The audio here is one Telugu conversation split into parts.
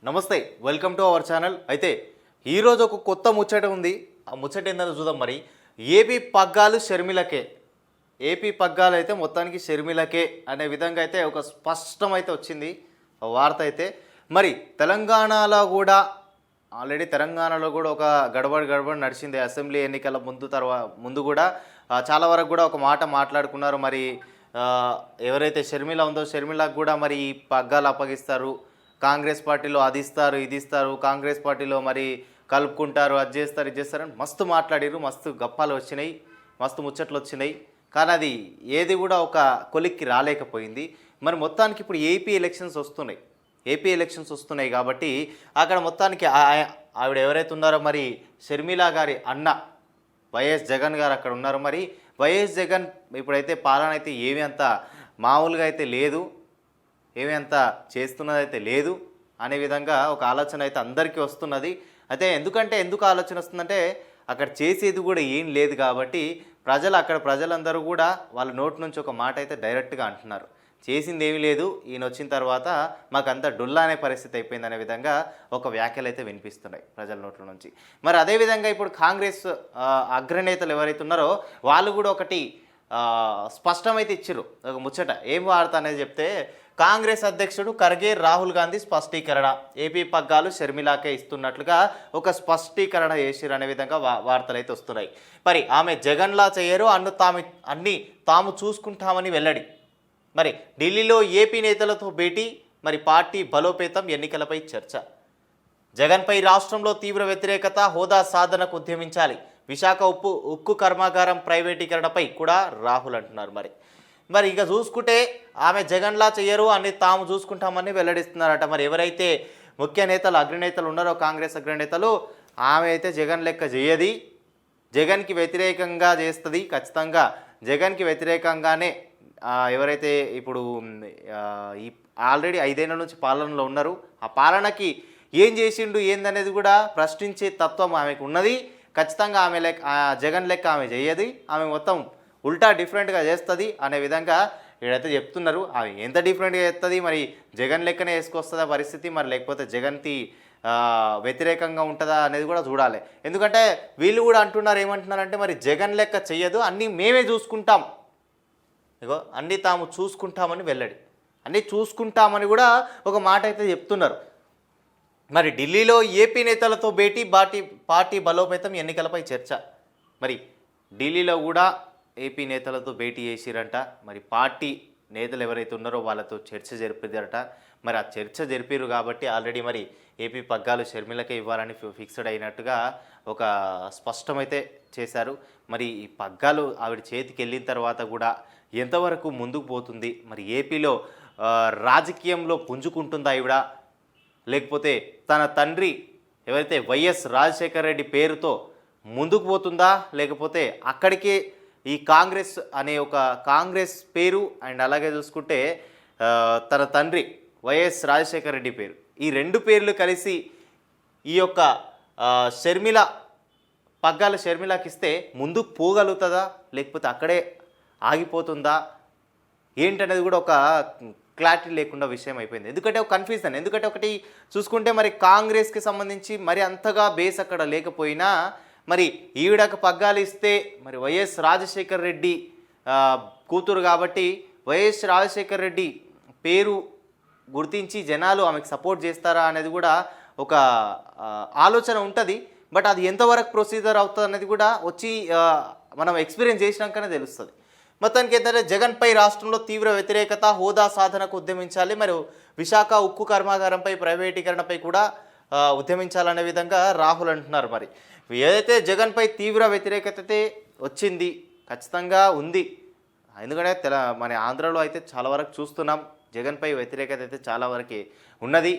నమస్తే, వెల్కమ్ టు అవర్ ఛానల్. అయితే ఈరోజు ఒక కొత్త ముచ్చట ఉంది. ఆ ముచ్చట ఏందో చూద్దాం. మరి ఏపీ పగ్గాలు షర్మిలకే, ఏపీ పగ్గాలు అయితే మొత్తానికి షర్మిలకే అనే విధంగా అయితే ఒక స్పష్టమైతే వచ్చింది వార్త. అయితే మరి తెలంగాణలో కూడా ఒక గడబడి నడిచింది. అసెంబ్లీ ఎన్నికల ముందు కూడా చాలా వరకు కూడా ఒక మాట మాట్లాడుకున్నారు. మరి ఎవరైతే షర్మిల ఉందో షర్మిలకు కూడా మరి ఈ పగ్గాలు అప్పగిస్తారు, కాంగ్రెస్ పార్టీలో అది ఇస్తారు ఇది ఇస్తారు, కాంగ్రెస్ పార్టీలో మరి కలుపుకుంటారు, అది చేస్తారు ఇది చేస్తారని మస్తు మాట్లాడారు. మస్తు గప్పాలు వచ్చినాయి, మస్తు ముచ్చట్లు వచ్చినాయి. కానీ అది ఏది కూడా ఒక కొలిక్కి రాలేకపోయింది. మరి మొత్తానికి ఇప్పుడు ఏపీ ఎలక్షన్స్ వస్తున్నాయి కాబట్టి అక్కడ మొత్తానికి ఆవిడ ఎవరైతే ఉన్నారో మరి షర్మిల గారి అన్న వైఎస్ జగన్ గారు అక్కడ ఉన్నారు. మరి వైఎస్ జగన్ ఇప్పుడైతే పాలన అయితే ఏమీ అంత మామూలుగా అయితే లేదు, ఏమీ అంత చేస్తున్నదైతే లేదు అనే విధంగా ఒక ఆలోచన అయితే అందరికీ వస్తున్నది. అయితే ఎందుకు ఆలోచన వస్తుందంటే అక్కడ చేసేది కూడా ఏం లేదు కాబట్టి ప్రజలందరూ కూడా వాళ్ళ నోటి నుంచి ఒక మాట అయితే డైరెక్ట్గా అంటున్నారు, చేసింది ఏమీ లేదు, ఈయన వచ్చిన తర్వాత మాకంతా డొల్లా అనే పరిస్థితి అయిపోయింది అనే విధంగా ఒక వ్యాఖ్యలు అయితే వినిపిస్తున్నాయి ప్రజల నోట్ల నుంచి. మరి అదేవిధంగా ఇప్పుడు కాంగ్రెస్ అగ్రనేతలు ఎవరైతే ఉన్నారో వాళ్ళు కూడా ఒకటి స్పష్టమైతే ఇచ్చారు ఒక ముచ్చట. ఏం వార్త అనేది చెప్తే, కాంగ్రెస్ అధ్యక్షుడు ఖర్గే రాహుల్ గాంధీ స్పష్టీకరణ, ఏపీ పగ్గాలు షర్మిలాకే ఇస్తున్నట్లుగా ఒక స్పష్టీకరణ చేసిరు అనే విధంగా వార్తలు అయితే వస్తున్నాయి. మరి ఆమె జగన్లా చేయరు, అన్ని తాము చూసుకుంటామని వెల్లడి. మరి ఢిల్లీలో ఏపీ నేతలతో భేటీ, మరి పార్టీ బలోపేతం, ఎన్నికలపై చర్చ. జగన్పై రాష్ట్రంలో తీవ్ర వ్యతిరేకత, హోదా సాధనకు ఉద్యమించాలి, విశాఖ ఉక్కు కర్మాగారం ప్రైవేటీకరణపై కూడా రాహుల్ అంటున్నారు. మరి ఇక చూసుకుంటే ఆమె జగన్లా చెయ్యరు, అన్ని తాము చూసుకుంటామని వెల్లడిస్తున్నారట. మరి ఎవరైతే ముఖ్య నేతలు అగ్రనేతలు ఉన్నారో కాంగ్రెస్ అగ్రనేతలు, ఆమె అయితే జగన్ లెక్క చేయది, జగన్కి వ్యతిరేకంగా చేస్తుంది, ఖచ్చితంగా జగన్కి వ్యతిరేకంగానే ఎవరైతే ఇప్పుడు ఈ ఆల్రెడీ 5 ఏళ్ల నుంచి పాలనలో ఉన్నారు, ఆ పాలనకి ఏం చేసిండు ఏందనేది కూడా ప్రశ్నించే తత్వం ఆమెకు ఉన్నది. ఖచ్చితంగా ఆమె జగన్ లెక్క ఆమె చేయది, ఆమె మొత్తం ఉల్టా డిఫరెంట్గా చేస్తుంది అనే విధంగా ఇక్కడైతే చెప్తున్నారు. అవి ఎంత డిఫరెంట్గా చేస్తుంది, మరి జగన్ లెక్కనే వేసుకొస్తుందా పరిస్థితి, మరి లేకపోతే జగన్కి వ్యతిరేకంగా ఉంటుందా అనేది కూడా చూడాలి. ఎందుకంటే వీళ్ళు కూడా ఏమంటున్నారంటే మరి జగన్ లెక్క చెయ్యదు, అన్నీ మేమే చూసుకుంటాం, ఇగో అన్నీ తాము చూసుకుంటామని వెల్లడి, అన్నీ చూసుకుంటామని కూడా ఒక మాట అయితే చెప్తున్నారు. మరి ఢిల్లీలో ఏపీ నేతలతో భేటీ, పార్టీ బలోపేతం, ఎన్నికలపై చర్చ. మరి ఢిల్లీలో కూడా ఏపీ నేతలతో భేటీ చేసిరంట. మరి పార్టీ నేతలు ఎవరైతే ఉన్నారో వాళ్ళతో చర్చ జరిపిదారట. మరి ఆ చర్చ జరిపారు కాబట్టి ఆల్రెడీ మరి ఏపీ పగ్గాలు షర్మిలకే ఇవ్వాలని ఫిక్స్డ్ అయినట్టుగా ఒక స్పష్టమైతే చేశారు. మరి ఈ పగ్గాలు ఆవిడ చేతికి వెళ్ళిన తర్వాత కూడా ఎంతవరకు ముందుకు పోతుంది, మరి ఏపీలో రాజకీయంలో పుంజుకుంటుందా ఆవిడ, లేకపోతే తన తండ్రి ఎవరైతే వైఎస్ రాజశేఖర రెడ్డి పేరుతో ముందుకు పోతుందా, లేకపోతే అక్కడికే ఈ కాంగ్రెస్ అనే ఒక కాంగ్రెస్ పేరు అండ్ అలాగే చూసుకుంటే తన తండ్రి వైఎస్ రాజశేఖర రెడ్డి పేరు, ఈ 2 పేర్లు కలిసి ఈ యొక్క షర్మిలకి ఇస్తే ముందుకు పోగలుగుతుందా, లేకపోతే అక్కడే ఆగిపోతుందా ఏంటనేది కూడా ఒక క్లారిటీ లేకుండా విషయం అయిపోయింది. ఎందుకంటే ఒక కన్ఫ్యూజన్, ఎందుకంటే ఒకటి చూసుకుంటే మరి కాంగ్రెస్కి సంబంధించి మరి అంతగా బేస్ అక్కడ లేకపోయినా మరి ఈవిడకు పగ్గాలు ఇస్తే మరి వైఎస్ రాజశేఖర్ రెడ్డి కూతురు కాబట్టి వైఎస్ రాజశేఖర్ రెడ్డి పేరు గుర్తించి జనాలు ఆమెకు సపోర్ట్ చేస్తారా అనేది కూడా ఒక ఆలోచన ఉంటుంది. బట్ అది ఎంతవరకు ప్రొసీజర్ అవుతుంది అనేది కూడా వచ్చి మనం ఎక్స్పీరియన్స్ చేసినాకనే తెలుస్తుంది. మొత్తానికి ఏంటంటే జగన్పై రాష్ట్రంలో తీవ్ర వ్యతిరేకత, హోదా సాధనకు ఉద్యమించాలి, మరి విశాఖ ఉక్కు కర్మాగారంపై ప్రైవేటీకరణపై కూడా ఉద్యమించాలనే విధంగా రాహుల్ అంటున్నారు. మరి ఏదైతే జగన్పై తీవ్ర వ్యతిరేకత అయితే వచ్చింది, ఖచ్చితంగా ఉంది. ఎందుకంటే మన ఆంధ్రలో అయితే చాలా వరకు చూస్తున్నాం జగన్పై వ్యతిరేకత అయితే చాలా వరకు ఉన్నది,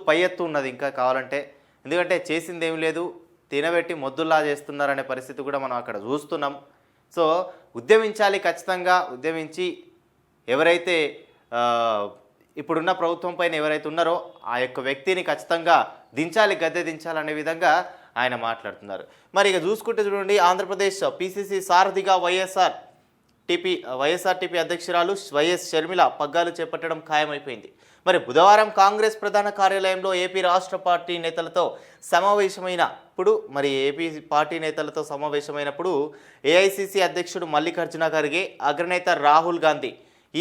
పై ఎత్తు ఉన్నది ఇంకా కావాలంటే. ఎందుకంటే చేసింది ఏమి లేదు, తినబెట్టి మొద్దుల్లా చేస్తున్నారనే పరిస్థితి కూడా మనం అక్కడ చూస్తున్నాం. సో ఉద్యమించాలి, ఖచ్చితంగా ఉద్యమించి ఎవరైతే ఇప్పుడున్న ప్రభుత్వం పైన ఎవరైతే ఉన్నారో ఆ యొక్క వ్యక్తిని ఖచ్చితంగా గద్దె దించాలనే విధంగా ఆయన మాట్లాడుతున్నారు. మరి ఇక చూసుకుంటే చూడండి, ఆంధ్రప్రదేశ్ పిసిసి సారథిగా వైఎస్ఆర్ టీపీ వైఎస్ఆర్టీపీ అధ్యక్షురాలు వైఎస్ షర్మిల పగ్గాలు చేపట్టడం ఖాయమైపోయింది. మరి బుధవారం కాంగ్రెస్ ప్రధాన కార్యాలయంలో ఏపీ రాష్ట్ర పార్టీ నేతలతో సమావేశమైనప్పుడు ఏఐసిసి అధ్యక్షుడు మల్లికార్జున ఖర్గే, అగ్రనేత రాహుల్ గాంధీ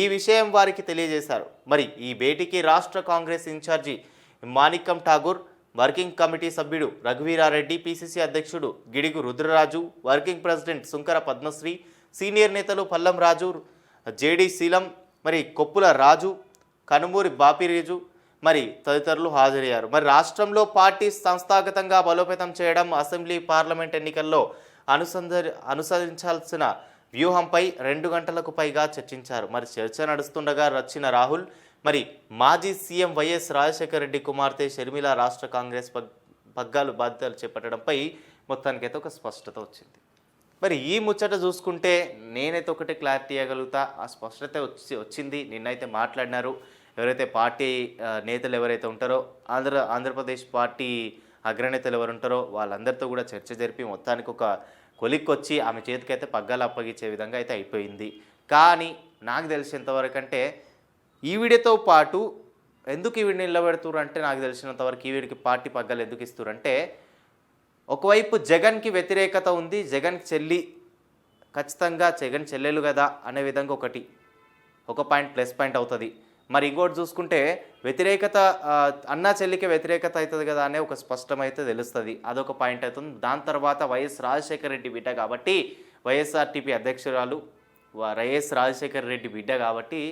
ఈ విషయం వారికి తెలియజేశారు. మరి ఈ భేటీకి రాష్ట్ర Congress incharge Manickam Tagore, working committee సభ్యుడు రఘువీరారెడ్డి, పిసిసి అధ్యక్షుడు Gidugu Rudraraju, working president Sunkara Padmasri, senior నేతలు పల్లం రాజు, జేడి శీలం, మరి కొప్పుల రాజు, కనుమూరి బాపిరేజు మరి తదితరులు హాజరయ్యారు. మరి రాష్ట్రంలో పార్టీ సంస్థాగతంగా బలోపేతం చేయడం, అసెంబ్లీ పార్లమెంట్ ఎన్నికల్లో అనుసరించాల్సిన వ్యూహంపై 2 గంటలకు పైగా చర్చించారు. మరి చర్చ నడుస్తుండగా వచ్చిన రాహుల్ మరి మాజీ సీఎం వైఎస్ రాజశేఖర రెడ్డి కుమార్తె షర్మిల రాష్ట్ర కాంగ్రెస్ పగ్గాలు బాధ్యతలు చేపట్టడంపై మొత్తానికైతే ఒక స్పష్టత వచ్చింది. మరి ఈ ముచ్చట చూసుకుంటే నేనైతే ఒకటే క్లారిటీ ఇవ్వగలుగుతా, ఆ స్పష్టత వచ్చింది. నిన్నైతే మాట్లాడినారు ఎవరైతే పార్టీ నేతలు ఎవరైతే ఉంటారో ఆంధ్రప్రదేశ్ పార్టీ అగ్రనేతలు ఎవరు ఉంటారో వాళ్ళందరితో కూడా చర్చ జరిపి మొత్తానికి ఒక కొలిక్కొచ్చి ఆమె చేతికైతే పగ్గాలు అప్పగించే విధంగా అయితే అయిపోయింది. కానీ నాకు తెలిసినంతవరకు అంటే ఈవిడతో పాటు ఎందుకు ఈవిడ నిలబెడుతున్నారు అంటే, నాకు తెలిసినంతవరకు ఈవిడికి పార్టీ పగ్గాలు ఎందుకు ఇస్తున్నారు ఒకవైపు జగన్కి వ్యతిరేకత ఉంది, జగన్ చెల్లి ఖచ్చితంగా జగన్ చెల్లెలు కదా అనే విధంగా ఒక ప్లస్ పాయింట్ అవుతుంది. మరి ఇంకోటి చూసుకుంటే వ్యతిరేకత అన్నా చెల్లికి వ్యతిరేకత అవుతుంది కదా అనే ఒక స్పష్టమైతే తెలుస్తుంది, అదొక పాయింట్ అవుతుంది. దాని తర్వాత వైఎస్ రాజశేఖర రెడ్డి బిడ్డ కాబట్టి, వైఎస్ఆర్టీపీ అధ్యక్షురాలు వైఎస్ రాజశేఖర రెడ్డి బిడ్డ కాబట్టి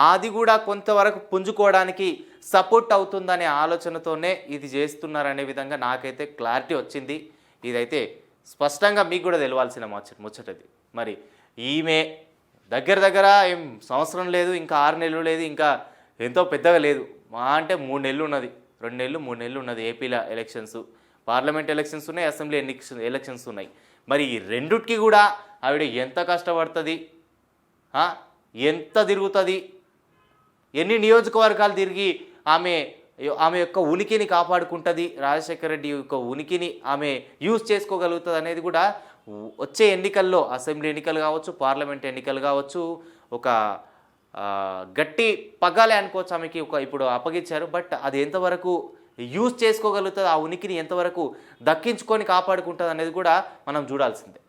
అది కూడా కొంతవరకు పుంజుకోవడానికి సపోర్ట్ అవుతుందనే ఆలోచనతోనే ఇది చేస్తున్నారనే విధంగా నాకైతే క్లారిటీ వచ్చింది. ఇదైతే స్పష్టంగా మీకు కూడా తెలవాల్సిన ముచ్చటది. మరి ఈమె దగ్గర ఏం సంవత్సరం లేదు, ఇంకా 6 నెలలు లేదు, ఇంకా ఎంతో పెద్దగా లేదు, మా అంటే 3 నెలలు ఉన్నది, 2 నెలలు 3 నెలలు ఉన్నది. ఏపీలో ఎలక్షన్స్, పార్లమెంట్ ఎలక్షన్స్ ఉన్నాయి, అసెంబ్లీ ఎలక్షన్స్ ఉన్నాయి. మరి ఈ రెండుకి కూడా ఆవిడ ఎంత కష్టపడుతుంది, ఎంత తిరుగుతుంది, ఎన్ని నియోజకవర్గాలు తిరిగి ఆమె యొక్క ఉనికిని కాపాడుకుంటుంది, రాజశేఖర రెడ్డి యొక్క ఉనికిని ఆమె యూజ్ చేసుకోగలుగుతుంది అనేది కూడా వచ్చే ఎన్నికల్లో, అసెంబ్లీ ఎన్నికలు కావచ్చు, పార్లమెంట్ ఎన్నికలు కావచ్చు, ఒక గట్టి పగ్గాలే అనుకోవచ్చు ఆమెకి ఇప్పుడు అప్పగించారు. బట్ అది ఎంతవరకు యూజ్ చేసుకోగలుగుతుంది, ఆ ఉనికిని ఎంతవరకు దక్కించుకొని కాపాడుకుంటుంది అనేది కూడా మనం చూడాల్సిందే.